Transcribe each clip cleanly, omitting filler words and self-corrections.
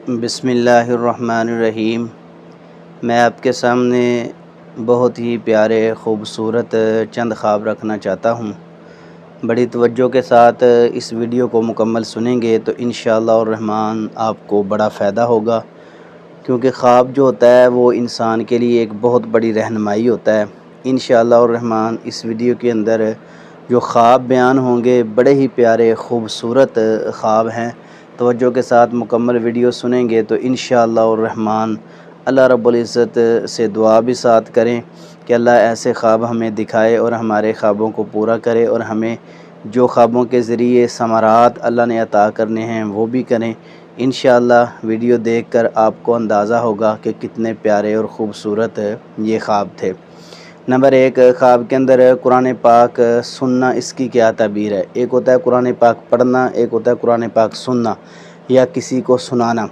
بسم اللہ الرحمن الرحیم۔ میں آپ کے سامنے بہت ہی پیارے خوبصورت چند خواب رکھنا چاہتا ہوں۔ بڑی توجہ کے ساتھ اس ویڈیو کو مکمل سنیں گے تو انشاءاللہ الرحمن آپ کو بڑا فائدہ ہوگا، کیونکہ خواب جو ہوتا ہے وہ انسان کے لیے ایک بہت بڑی رہنمائی ہوتا ہے۔ انشاءاللہ الرحمن اس ویڈیو کے اندر جو خواب بیان ہوں گے بڑے ہی پیارے خوبصورت خواب ہیں۔ توجہ کے ساتھ مکمل ویڈیو سنیں گے تو انشاءاللہ الرحمن اللہ رب العزت سے دعا بھی ساتھ کریں کہ اللہ ایسے خواب ہمیں دکھائے اور ہمارے خوابوں کو پورا کرے، اور ہمیں جو خوابوں کے ذریعے ثمرات اللہ نے عطا کرنے ہیں وہ بھی کریں۔ انشاءاللہ ویڈیو دیکھ کر آپ کو اندازہ ہوگا کہ کتنے پیارے اور خوبصورت یہ خواب تھے۔ نمبر 1، خواب کے اندر قرآن پاک سننا، اس کی کیا تعبیر ہے؟ ایک ہوتا ہے قرآن پاک پڑھنا، ایک ہوتا ہے قرآن پاک سننا یا کسی کو سنانا۔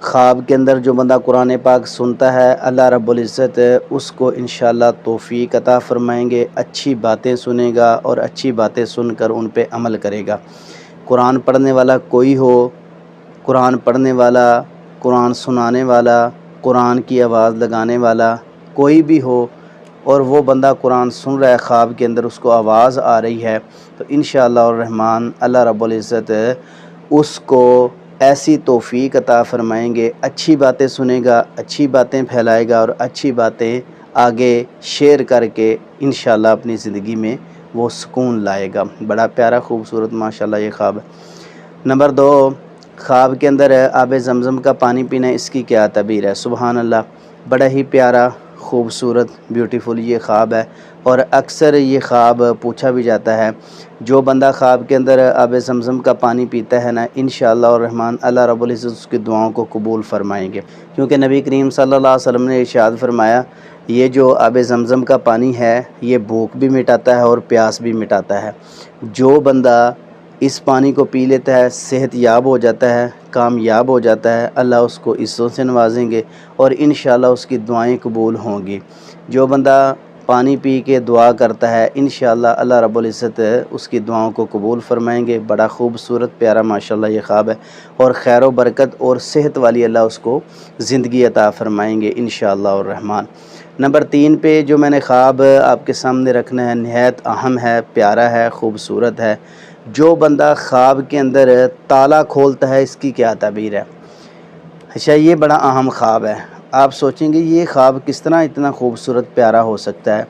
خواب کے اندر جو بندہ قرآن پاک سنتا ہے اللہ رب العزت اس کو انشاءاللہ توفیق عطا فرمائیں گے، اچھی باتیں سنے گا اور اچھی باتیں سن کر ان پہ عمل کرے گا۔ قرآن پڑھنے والا کوئی ہو، قرآن پڑھنے والا، قرآن سنانے والا، قرآن کی آواز لگانے والا کوئی بھی ہو، اور وہ بندہ قرآن سن رہا ہے، خواب کے اندر اس کو آواز آ رہی ہے، تو انشاءاللہ الرحمن اللہ رب العزت اس کو ایسی توفیق عطا فرمائیں گے، اچھی باتیں سنے گا، اچھی باتیں پھیلائے گا اور اچھی باتیں آگے شیئر کر کے انشاءاللہ اپنی زندگی میں وہ سکون لائے گا۔ بڑا پیارا خوبصورت ماشاءاللہ یہ خواب ہے۔ نمبر 2، خواب کے اندر آب زمزم کا پانی پینا، اس کی کیا تعبیر ہے؟ سبحان اللہ، بڑا ہی پیارا خوبصورت بیوٹیفل یہ خواب ہے، اور اکثر یہ خواب پوچھا بھی جاتا ہے۔ جو بندہ خواب کے اندر آب زمزم کا پانی پیتا ہے نا، انشاءاللہ الرحمن اللہ رب العزت اس کی دعاؤں کو قبول فرمائیں گے، کیونکہ نبی کریم صلی اللہ علیہ وسلم نے ارشاد فرمایا یہ جو آب زمزم کا پانی ہے یہ بھوک بھی مٹاتا ہے اور پیاس بھی مٹاتا ہے۔ جو بندہ اس پانی کو پی لیتا ہے صحت یاب ہو جاتا ہے، کامیاب ہو جاتا ہے، اللہ اس کو عزتوں سے نوازیں گے اور انشاءاللہ اس کی دعائیں قبول ہوں گی۔ جو بندہ پانی پی کے دعا کرتا ہے انشاءاللہ اللہ رب العزت اس کی دعاؤں کو قبول فرمائیں گے۔ بڑا خوبصورت پیارا ماشاءاللہ یہ خواب ہے، اور خیر و برکت اور صحت والی اللہ اس کو زندگی عطا فرمائیں گے انشاءاللہ الرحمن۔ نمبر 3 پہ جو میں نے خواب آپ کے سامنے رکھنا ہے نہایت اہم ہے، پیارا ہے، خوبصورت ہے۔ جو بندہ خواب کے اندر تالا کھولتا ہے، اس کی کیا تعبیر ہے؟ اچھا، یہ بڑا اہم خواب ہے۔ آپ سوچیں گے یہ خواب کس طرح اتنا خوبصورت پیارا ہو سکتا ہے؟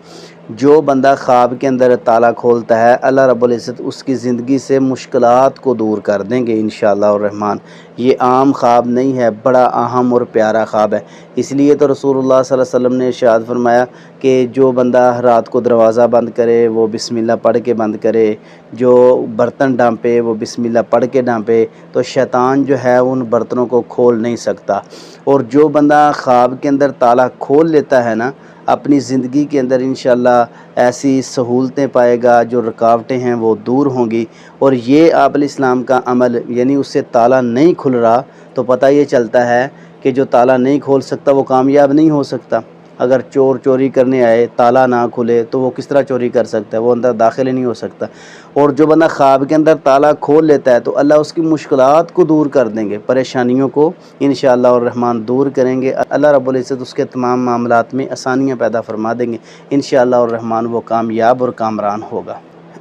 جو بندہ خواب کے اندر تالا کھولتا ہے اللہ رب العزت اس کی زندگی سے مشکلات کو دور کر دیں گے انشاءاللہ الرحمن۔ یہ عام خواب نہیں ہے، بڑا اہم اور پیارا خواب ہے۔ اس لیے تو رسول اللہ صلی اللہ علیہ وسلم نے ارشاد فرمایا کہ جو بندہ رات کو دروازہ بند کرے وہ بسم اللہ پڑھ کے بند کرے، جو برتن ڈانپے وہ بسم اللہ پڑھ کے ڈانپے، تو شیطان جو ہے ان برتنوں کو کھول نہیں سکتا۔ اور جو بندہ خواب کے اندر تالا کھول لیتا ہے نا، اپنی زندگی کے اندر انشاءاللہ ایسی سہولتیں پائے گا، جو رکاوٹیں ہیں وہ دور ہوں گی۔ اور یہ آپ علیہ السلام کا عمل، یعنی اس سے تالا نہیں کھل رہا تو پتہ یہ چلتا ہے کہ جو تالا نہیں کھول سکتا وہ کامیاب نہیں ہو سکتا۔ اگر چور چوری کرنے آئے تالا نہ کھلے تو وہ کس طرح چوری کر سکتا ہے؟ وہ اندر داخل ہی نہیں ہو سکتا۔ اور جو بندہ خواب کے اندر تالا کھول لیتا ہے تو اللہ اس کی مشکلات کو دور کر دیں گے، پریشانیوں کو انشاءاللہ الرحمن دور کریں گے۔ اللہ رب العزت اس کے تمام معاملات میں آسانیاں پیدا فرما دیں گے انشاءاللہ الرحمن، وہ کامیاب اور کامران ہوگا۔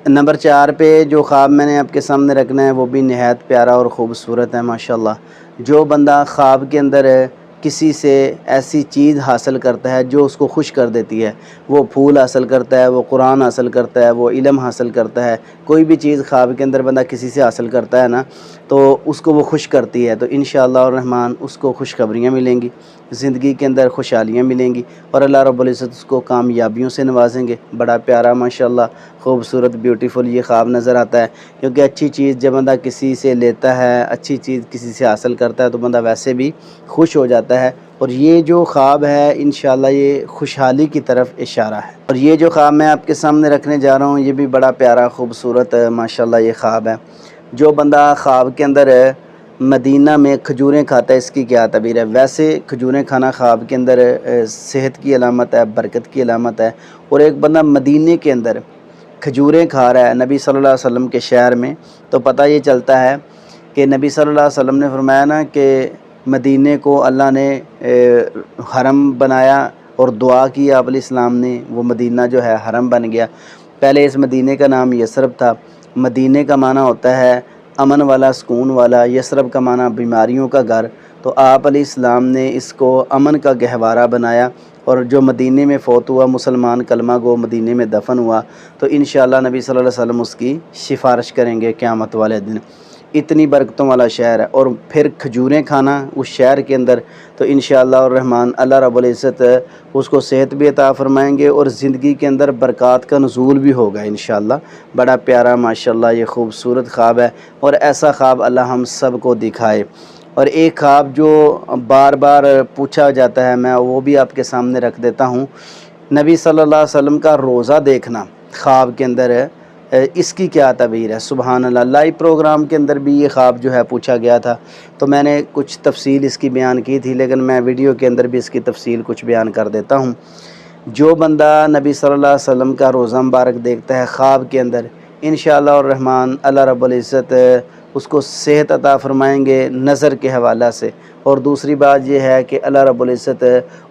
نمبر 4 پہ جو خواب میں نے آپ کے سامنے رکھنا ہے وہ بھی نہایت پیارا اور خوبصورت ہے ماشاءاللہ۔ جو بندہ خواب کے اندر کسی سے ایسی چیز حاصل کرتا ہے جو اس کو خوش کر دیتی ہے، وہ پھول حاصل کرتا ہے، وہ قرآن حاصل کرتا ہے، وہ علم حاصل کرتا ہے، کوئی بھی چیز خواب کے اندر بندہ کسی سے حاصل کرتا ہے نا تو اس کو وہ خوش کرتی ہے، تو انشاءاللہ الرحمن اس کو خوشخبریاں ملیں گی، زندگی کے اندر خوشحالیاں ملیں گی، اور اللہ رب العزت اس کو کامیابیوں سے نوازیں گے۔ بڑا پیارا ماشاءاللہ خوبصورت بیوٹیفل یہ خواب نظر آتا ہے، کیونکہ اچھی چیز جب بندہ کسی سے لیتا ہے، اچھی چیز کسی سے حاصل کرتا ہے تو بندہ ویسے بھی خوش ہو جاتا ہے، اور یہ جو خواب ہے انشاءاللہ یہ خوشحالی کی طرف اشارہ ہے۔ اور یہ جو خواب میں آپ کے سامنے رکھنے جا رہا ہوں یہ بھی بڑا پیارا خوبصورت ماشاءاللہ یہ خواب ہے۔ جو بندہ خواب کے اندر مدینہ میں کھجوریں کھاتا ہے، اس کی کیا تعبیر ہے؟ ویسے کھجوریں کھانا خواب کے اندر صحت کی علامت ہے، برکت کی علامت ہے، اور ایک بندہ مدینے کے اندر کھجوریں کھا رہا ہے نبی صلی اللہ علیہ وسلم کے شہر میں، تو پتہ یہ چلتا ہے کہ نبی صلی اللہ علیہ وسلم نے فرمایا نا کہ مدینے کو اللہ نے حرم بنایا اور دعا کی آپ علیہ السلام نے، وہ مدینہ جو ہے حرم بن گیا۔ پہلے اس مدینے کا نام یثرب تھا۔ مدینے کا معنی ہوتا ہے امن والا، سکون والا، یثرب کا معنی بیماریوں کا گھر۔ تو آپ علیہ السلام نے اس کو امن کا گہوارہ بنایا، اور جو مدینے میں فوت ہوا مسلمان کلمہ گو مدینے میں دفن ہوا، تو انشاءاللہ نبی صلی اللہ علیہ وسلم اس کی سفارش کریں گے قیامت والے دن۔ اتنی برکتوں والا شہر ہے، اور پھر کھجوریں کھانا اس شہر کے اندر، تو انشاءاللہ الرحمن اللہ رب العزت اس کو صحت بھی عطا فرمائیں گے، اور زندگی کے اندر برکات کا نزول بھی ہوگا انشاءاللہ۔ بڑا پیارا ماشاءاللہ یہ خوبصورت خواب ہے، اور ایسا خواب اللہ ہم سب کو دکھائے۔ اور ایک خواب جو بار بار پوچھا جاتا ہے، میں وہ بھی آپ کے سامنے رکھ دیتا ہوں۔ نبی صلی اللہ علیہ وسلم کا روزہ دیکھنا خواب کے اندر ہے، اس کی کیا تعبیر ہے؟ سبحان اللہ، لائیو پروگرام کے اندر بھی یہ خواب جو ہے پوچھا گیا تھا، تو میں نے کچھ تفصیل اس کی بیان کی تھی، لیکن میں ویڈیو کے اندر بھی اس کی تفصیل کچھ بیان کر دیتا ہوں۔ جو بندہ نبی صلی اللہ علیہ وسلم کا روزہ مبارک دیکھتا ہے خواب کے اندر، انشاءاللہ الرحمن اللہ رب العزت اس کو صحت عطا فرمائیں گے نظر کے حوالہ سے، اور دوسری بات یہ ہے کہ اللہ رب العزت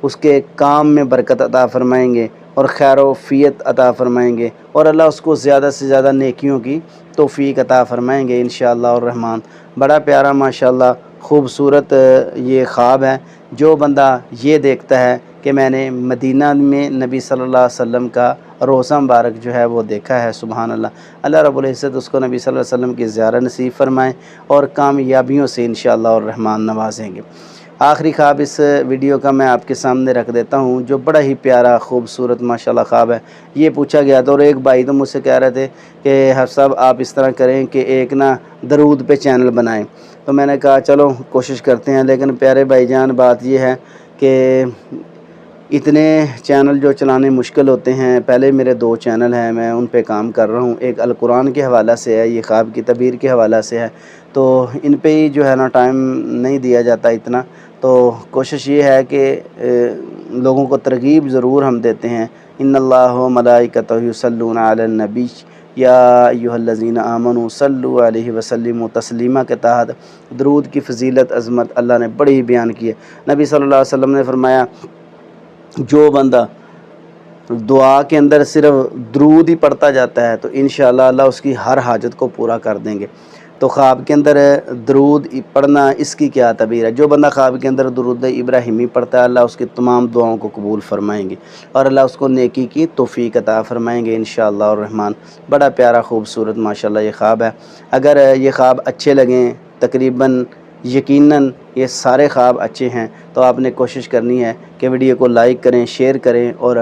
اس کے کام میں برکت عطا فرمائیں گے، اور خیر و عافیت عطا فرمائیں گے، اور اللہ اس کو زیادہ سے زیادہ نیکیوں کی توفیق عطا فرمائیں گے انشاءاللہ الرحمن۔ بڑا پیارا ماشاءاللہ خوبصورت یہ خواب ہے۔ جو بندہ یہ دیکھتا ہے کہ میں نے مدینہ میں نبی صلی اللہ علیہ وسلم کا روزہ مبارک جو ہے وہ دیکھا ہے، سبحان اللہ، اللہ رب العزت اس کو نبی صلی اللہ علیہ وسلم کی زیارت نصیب فرمائیں، اور کامیابیوں سے انشاءاللہ الرحمن نوازیں گے۔ آخری خواب اس ویڈیو کا میں آپ کے سامنے رکھ دیتا ہوں، جو بڑا ہی پیارا خوبصورت ماشاءاللہ خواب ہے۔ یہ پوچھا گیا تھا، اور ایک بھائی تو مجھ سے کہہ رہے تھے کہ حفظ صاحب آپ اس طرح کریں کہ ایک درود پہ چینل بنائیں، تو میں نے کہا چلو کوشش کرتے ہیں، لیکن پیارے بھائی جان بات یہ ہے کہ اتنے چینل جو چلانے مشکل ہوتے ہیں۔ پہلے میرے 2 چینل ہیں، میں ان پہ کام کر رہا ہوں، ایک القرآن کے حوالہ سے ہے، یہ خواب کی تعبیر کے حوالہ سے ہے، تو ان پہ ہی جو ہے ٹائم نہیں دیا جاتا اتنا۔ تو کوشش یہ ہے کہ لوگوں کو ترغیب ضرور ہم دیتے ہیں، ان اللہ و ملائکتہ یصلون علی النبی یا ایھا الذین آمنوا صلوا علیہ وسلموا تسلیما کے تحت درود کی فضیلت عظمت اللہ نے بڑی بیان کی ہے۔ نبی صلی اللہ علیہ وسلم نے فرمایا جو بندہ دعا کے اندر صرف درود ہی پڑھتا جاتا ہے، تو انشاءاللہ اللہ اس کی ہر حاجت کو پورا کر دیں گے۔ تو خواب کے اندر درود پڑھنا اس کی کیا تعبیر ہے؟ جو بندہ خواب کے اندر درود ابراہیمی پڑھتا ہے، اللہ اس کی تمام دعاؤں کو قبول فرمائیں گے، اور اللہ اس کو نیکی کی توفیق عطا فرمائیں گے انشاءاللہ الرحمن۔ بڑا پیارا خوبصورت ماشاءاللہ یہ خواب ہے۔ اگر یہ خواب اچھے لگیں، تقریباً یقیناً یہ سارے خواب اچھے ہیں، تو آپ نے کوشش کرنی ہے کہ ویڈیو کو لائک کریں، شیئر کریں، اور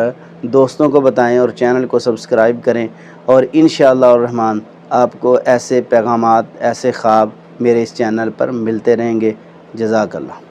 دوستوں کو بتائیں، اور چینل کو سبسکرائب کریں، اور انشاءاللہ الرحمن آپ کو ایسے پیغامات، ایسے خواب میرے اس چینل پر ملتے رہیں گے۔ جزاک اللہ۔